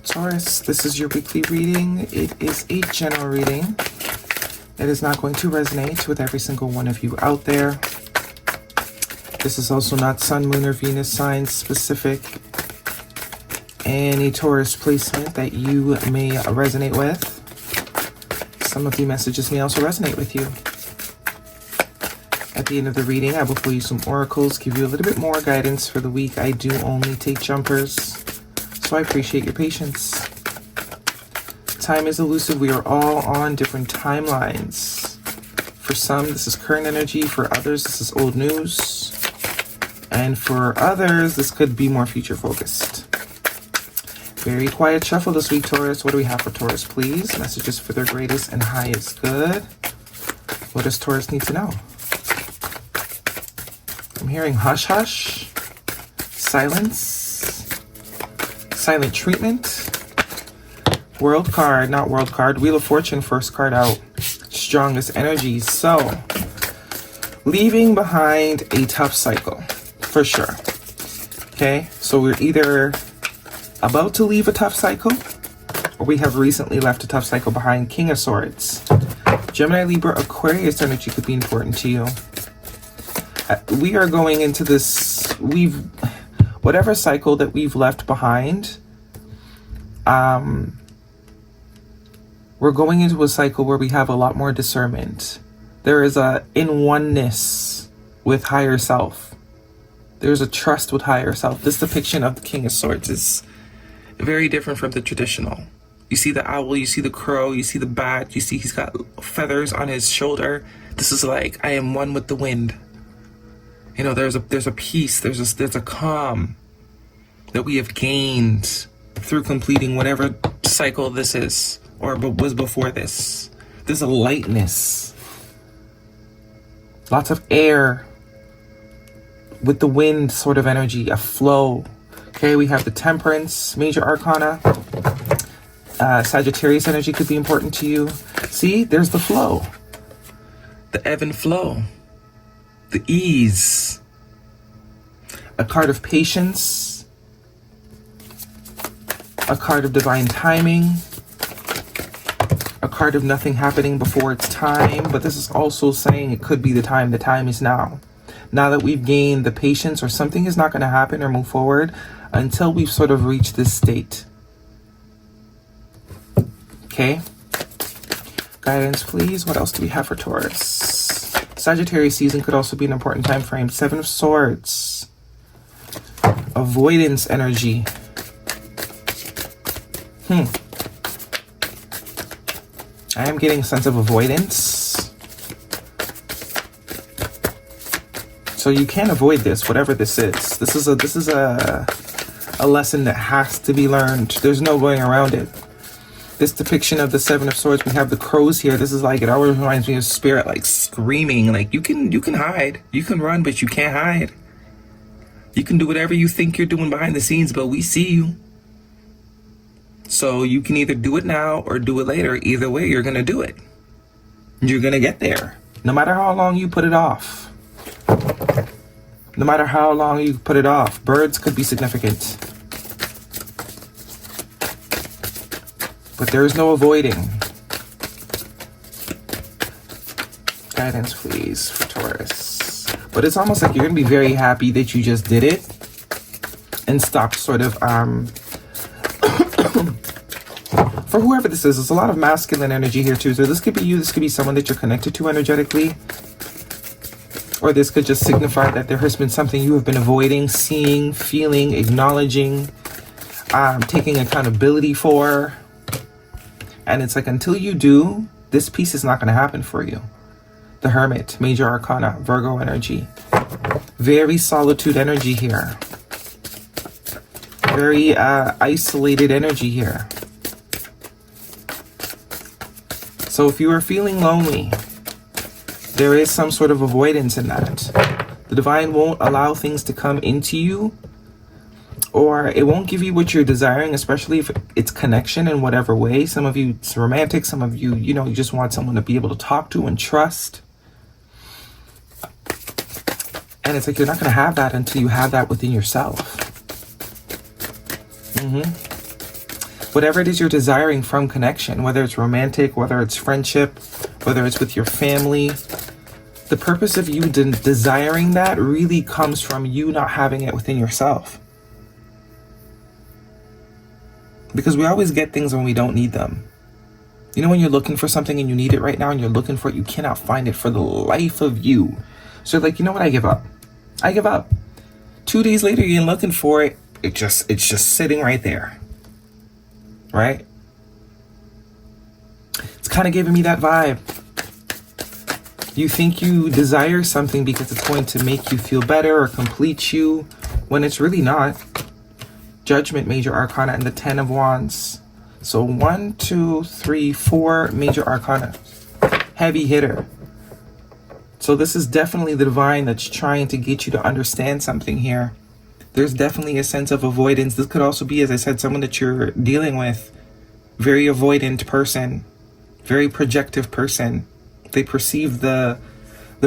Taurus, this is your weekly reading. It is a general reading. It is not going to resonate with every single one of you out there. This is also not Sun, Moon, or Venus sign specific. Any Taurus placement that you may resonate with. Some of the messages may also resonate with you. At the end of the reading, I will pull you some oracles, give you a little bit more guidance for the week. I do only take jumpers, so I appreciate your patience. Time is elusive. We are all on different timelines. For some, this is current energy. For others, this is old news. And for others, this could be more future focused. Very quiet shuffle this week, Taurus. What do we have for Taurus, please? Messages for their greatest and highest good. What does Taurus need to know? I'm hearing hush hush, silence, silent treatment, world card, not world card, Wheel of Fortune, first card out, strongest energy. So, leaving behind a tough cycle, for sure. Okay, so we're either about to leave a tough cycle, or we have recently left a tough cycle behind. King of Swords. Gemini, Libra, Aquarius energy could be important to you. We are going into this, whatever cycle that we've left behind, we're going into a cycle where we have a lot more discernment. There is a in oneness with higher self. There's a trust with higher self. This depiction of the King of Swords is very different from the traditional. You see the owl, you see the crow, you see the bat, you see he's got feathers on his shoulder. This is like, I am one with the wind. You know, there's a peace, there's a calm that we have gained through completing whatever cycle this is, or was before this. There's a lightness, lots of air with the wind sort of energy, a flow. Okay, we have the Temperance, major arcana. Sagittarius energy could be important to you. See, there's the flow, the ebb and flow. The ease, a card of patience, a card of divine timing, a card of nothing happening before it's time. But this is also saying it could be the time is now. Now that we've gained the patience, or something is not going to happen or move forward until we've sort of reached this state. Okay, guidance please. What else do we have for Taurus? Sagittarius season could also be an important time frame. Seven of Swords. Avoidance energy. I am getting a sense of avoidance. So you can't avoid this, whatever this is. This is a lesson that has to be learned. There's no going around it. This depiction of the Seven of Swords, we have the crows here. This is like, it always reminds me of spirit, like screaming, like you can hide, you can run, but you can't hide. You can do whatever you think you're doing behind the scenes, but we see you. So you can either do it now or do it later. Either way, you're gonna do it. You're gonna get there, no matter how long you put it off. No matter how long you put it off. Birds could be significant. But there is no avoiding. Guidance, please, for Taurus. But it's almost like you're going to be very happy that you just did it and stopped sort of, for whoever this is, there's a lot of masculine energy here too. So this could be you, this could be someone that you're connected to energetically. Or this could just signify that there has been something you have been avoiding, seeing, feeling, acknowledging, taking accountability for. And it's like, until you do, this piece is not going to happen for you. The Hermit, major arcana, Virgo energy. Very solitude energy here. Very isolated energy here. So if you are feeling lonely, there is some sort of avoidance in that. The divine won't allow things to come into you, or it won't give you what you're desiring, especially if it's connection in whatever way. Some of you, it's romantic. Some of you, you know, you just want someone to be able to talk to and trust. And it's like, you're not going to have that until you have that within yourself. Whatever it is you're desiring from connection, whether it's romantic, whether it's friendship, whether it's with your family, the purpose of you desiring that really comes from you not having it within yourself. Because we always get things when we don't need them. You know when you're looking for something and you need it right now and you're looking for it, you cannot find it for the life of you. So like, you know what, I give up. I give up. 2 days later, you're looking for it. It's just sitting right there. Right? It's kind of giving me that vibe. You think you desire something because it's going to make you feel better or complete you, when it's really not. Judgment, major arcana, and the 10 of Wands. So 1, 2, 3, 4 major arcana. Heavy hitter. So this is definitely the divine that's trying to get you to understand something here. There's definitely a sense of avoidance. This could also be, as I said, someone that you're dealing with. Very avoidant person. Very projective person. They perceive the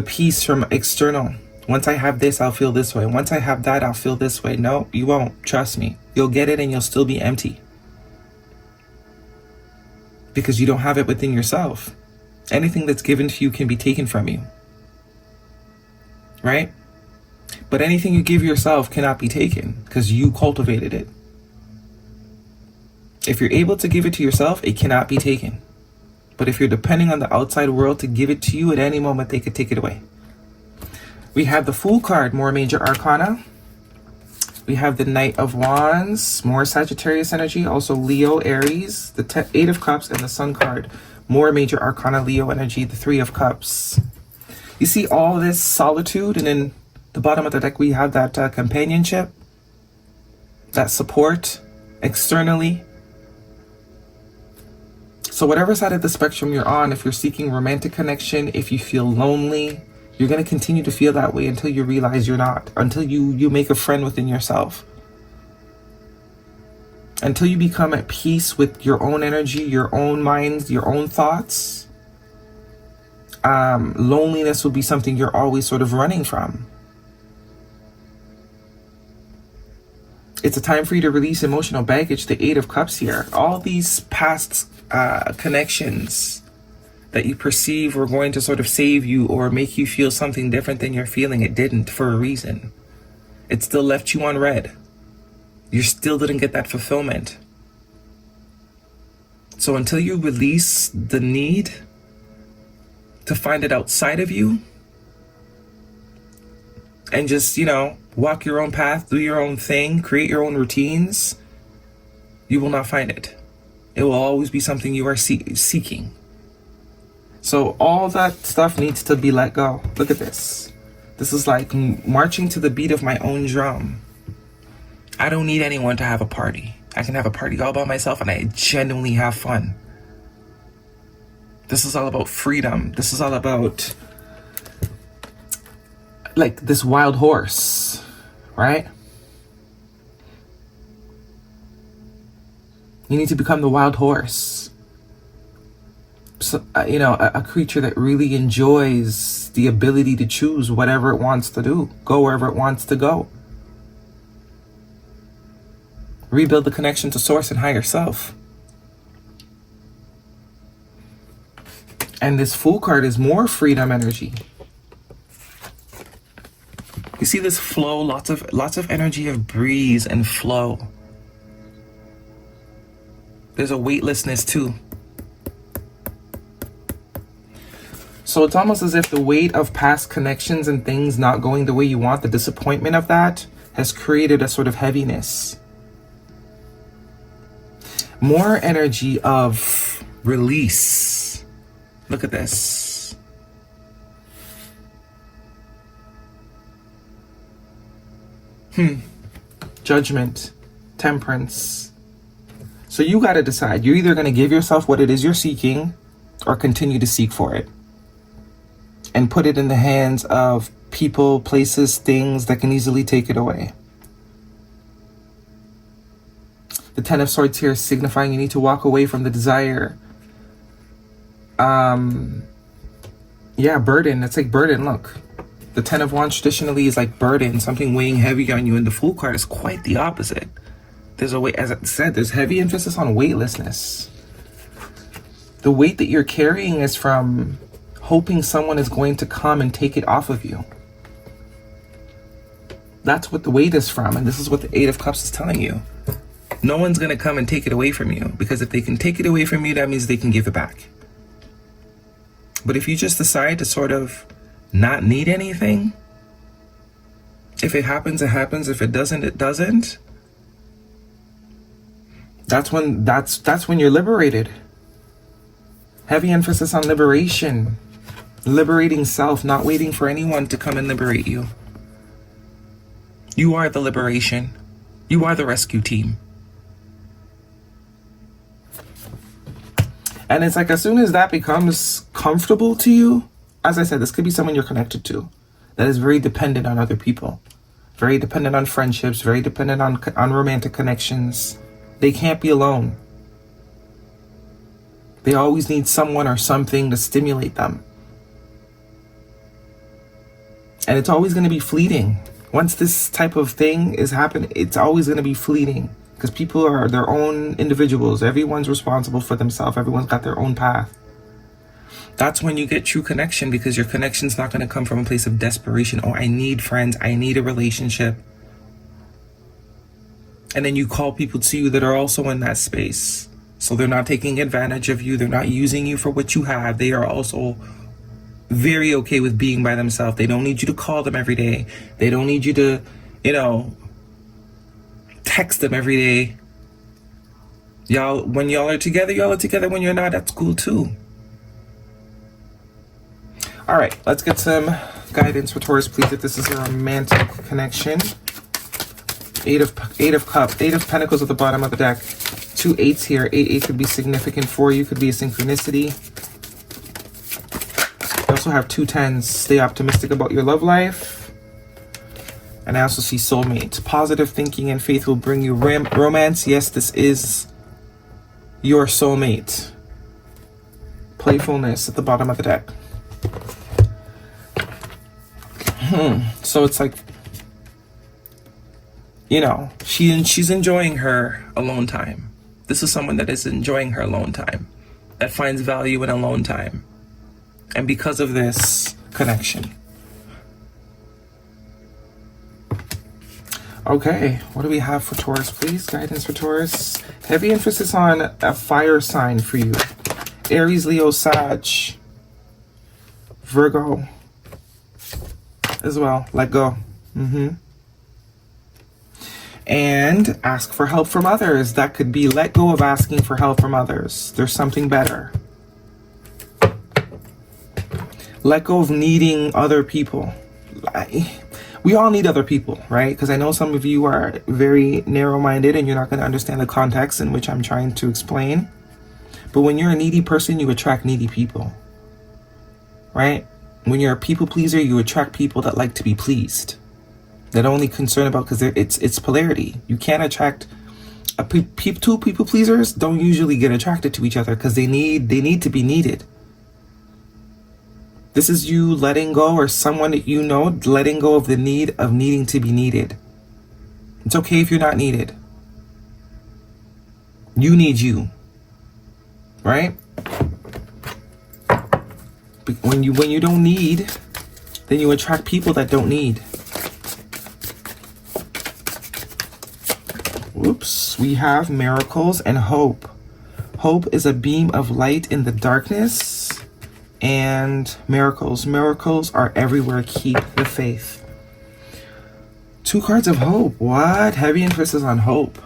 peace from external. Once I have this, I'll feel this way. Once I have that, I'll feel this way. No, you won't. Trust me. You'll get it and you'll still be empty. Because you don't have it within yourself. Anything that's given to you can be taken from you. Right? But anything you give yourself cannot be taken because you cultivated it. If you're able to give it to yourself, it cannot be taken. But if you're depending on the outside world to give it to you, at any moment they could take it away. We have the Fool card, more major arcana. We have the Knight of Wands, more Sagittarius energy, also Leo, Aries, the 8 of Cups, and the Sun card, more major arcana, Leo energy, the 3 of Cups. You see all this solitude, and then the bottom of the deck we have that companionship, that support externally. So whatever side of the spectrum you're on, if you're seeking romantic connection, if you feel lonely, you're going to continue to feel that way until you realize you're not, until you make a friend within yourself. Until you become at peace with your own energy, your own mind, your own thoughts. Loneliness will be something you're always sort of running from. It's a time for you to release emotional baggage, the 8 of Cups here. All these past connections that you perceive were going to sort of save you or make you feel something different than you're feeling, it didn't for a reason. It still left you on red. You still didn't get that fulfillment. So until you release the need to find it outside of you and just, walk your own path, do your own thing, create your own routines, you will not find it. It will always be something you are seeking. So all that stuff needs to be let go. Look at this. This is like marching to the beat of my own drum. I don't need anyone to have a party. I can have a party all by myself and I genuinely have fun. This is all about freedom. This is all about like this wild horse, right? You need to become the wild horse. So, a creature that really enjoys the ability to choose whatever it wants to do, go wherever it wants to go. Rebuild the connection to source and higher self. And this Fool card is more freedom energy. You see this flow, lots of energy of breeze and flow. There's a weightlessness too. So it's almost as if the weight of past connections and things not going the way you want, the disappointment of that has created a sort of heaviness. More energy of release. Look at this. Judgment, temperance. So you got to decide. You're either going to give yourself what it is you're seeking or continue to seek for it. And put it in the hands of people, places, things that can easily take it away. The 10 of Swords here is signifying you need to walk away from the desire. Burden. It's like burden, look. The 10 of Wands traditionally is like burden, something weighing heavy on you. And the Fool card is quite the opposite. There's a weight, as I said, there's heavy emphasis on weightlessness. The weight that you're carrying is from hoping someone is going to come and take it off of you. That's what the weight is from, and this is what the Eight of Cups is telling you. No one's going to come and take it away from you, because if they can take it away from you, that means they can give it back. But if you just decide to sort of not need anything, if it happens, it happens. If it doesn't, it doesn't. That's when you're liberated. Heavy emphasis on liberation. Liberating self, not waiting for anyone to come and liberate you. You are the liberation. You are the rescue team. And it's like, as soon as that becomes comfortable to you, as I said, this could be someone you're connected to that is very dependent on other people, very dependent on friendships, very dependent on romantic connections. They can't be alone. They always need someone or something to stimulate them. And it's always going to be fleeting. Once this type of thing is happening, it's always going to be fleeting, because people are their own individuals. Everyone's responsible for themselves. Everyone's got their own path. That's when you get true connection, because your connection's not going to come from a place of desperation. Oh, I need friends. I need a relationship. And then you call people to you that are also in that space. So they're not taking advantage of you. They're not using you for what you have. They are also very okay with being by themselves. They don't need you to call them every day. They don't need you to, text them every day. When y'all are together, y'all are together. When you're not, that's cool too. All right, let's get some guidance for Taurus, please, if this is a romantic connection. Eight of Cups, Eight of Pentacles at the bottom of the deck. 2 8s here. 8 could be significant for you, could be a synchronicity. You also have 2 10s. Stay optimistic about your love life. And I also see soulmate. Positive thinking and faith will bring you romance. Yes, this is your soulmate. Playfulness at the bottom of the deck. So it's like, she's enjoying her alone time. This is someone that is enjoying her alone time, that finds value in alone time. And because of this connection. Okay, what do we have for Taurus, please? Guidance for Taurus. Heavy emphasis on a fire sign for you. Aries, Leo, Sag, Virgo as well. Let go. And ask for help from others. That could be let go of asking for help from others. There's something better. Let go of needing other people. We all need other people, right? Because I know some of you are very narrow-minded and you're not going to understand the context in which I'm trying to explain. But when you're a needy person, you attract needy people, right? When you're a people pleaser, you attract people that like to be pleased. That only concern about, because it's polarity. You can't attract two people pleasers. Don't usually get attracted to each other because they need to be needed. This is you letting go, or someone that you know letting go of the need of needing to be needed. It's okay if you're not needed. You need you, right? When you don't need, then you attract people that don't need. Oops, we have miracles and hope. Hope is a beam of light in the darkness, and miracles. Miracles are everywhere. Keep the faith. 2 cards of hope. What? Heavy emphasis on hope.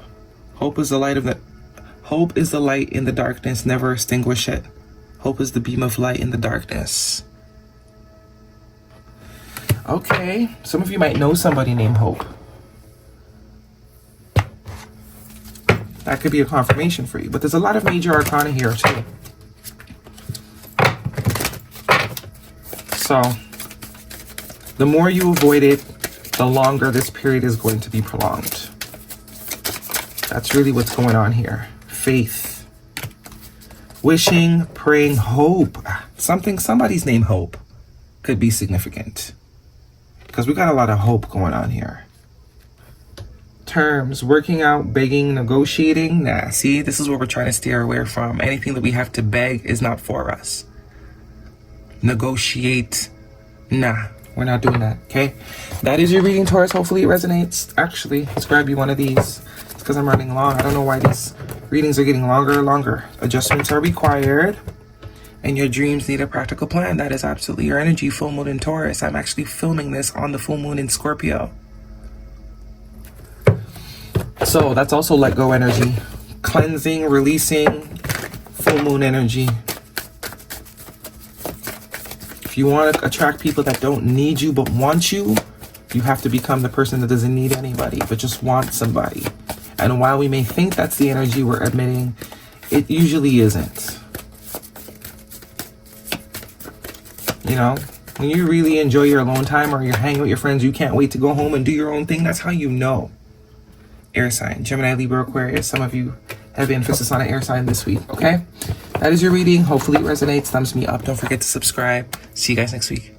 Hope is the light in the darkness. Never extinguish it. Hope is the beam of light in the darkness. Okay, some of you might know somebody named Hope. That could be a confirmation for you. But there's a lot of major arcana here too. So, the more you avoid it, the longer this period is going to be prolonged. That's really what's going on here. Faith. Wishing, praying, hope. Somebody's name Hope could be significant. Because we got a lot of hope going on here. terms, working out, begging, negotiating. Nah, see, this is what we're trying to steer away from. Anything that we have to beg is not for us. Negotiate. Nah, we're not doing that, okay? That is your reading, Taurus. Hopefully it resonates. Actually, let's grab you one of these. It's because I'm running long. I don't know why these readings are getting longer and longer. Adjustments are required. And your dreams need a practical plan. That is absolutely your energy. Full moon in Taurus. I'm actually filming this on the full moon in Scorpio. So that's also let go energy. Cleansing, releasing, full moon energy. If you want to attract people that don't need you but want you, you have to become the person that doesn't need anybody but just wants somebody. And while we may think that's the energy we're emitting, it usually isn't. You know, when you really enjoy your alone time or you're hanging with your friends, you can't wait to go home and do your own thing. That's how you know. Air sign, Gemini, Libra, Aquarius. Some of you have emphasis on an air sign this week, okay? That is your reading. Hopefully it resonates. Thumbs me up. Don't forget to subscribe. See you guys next week.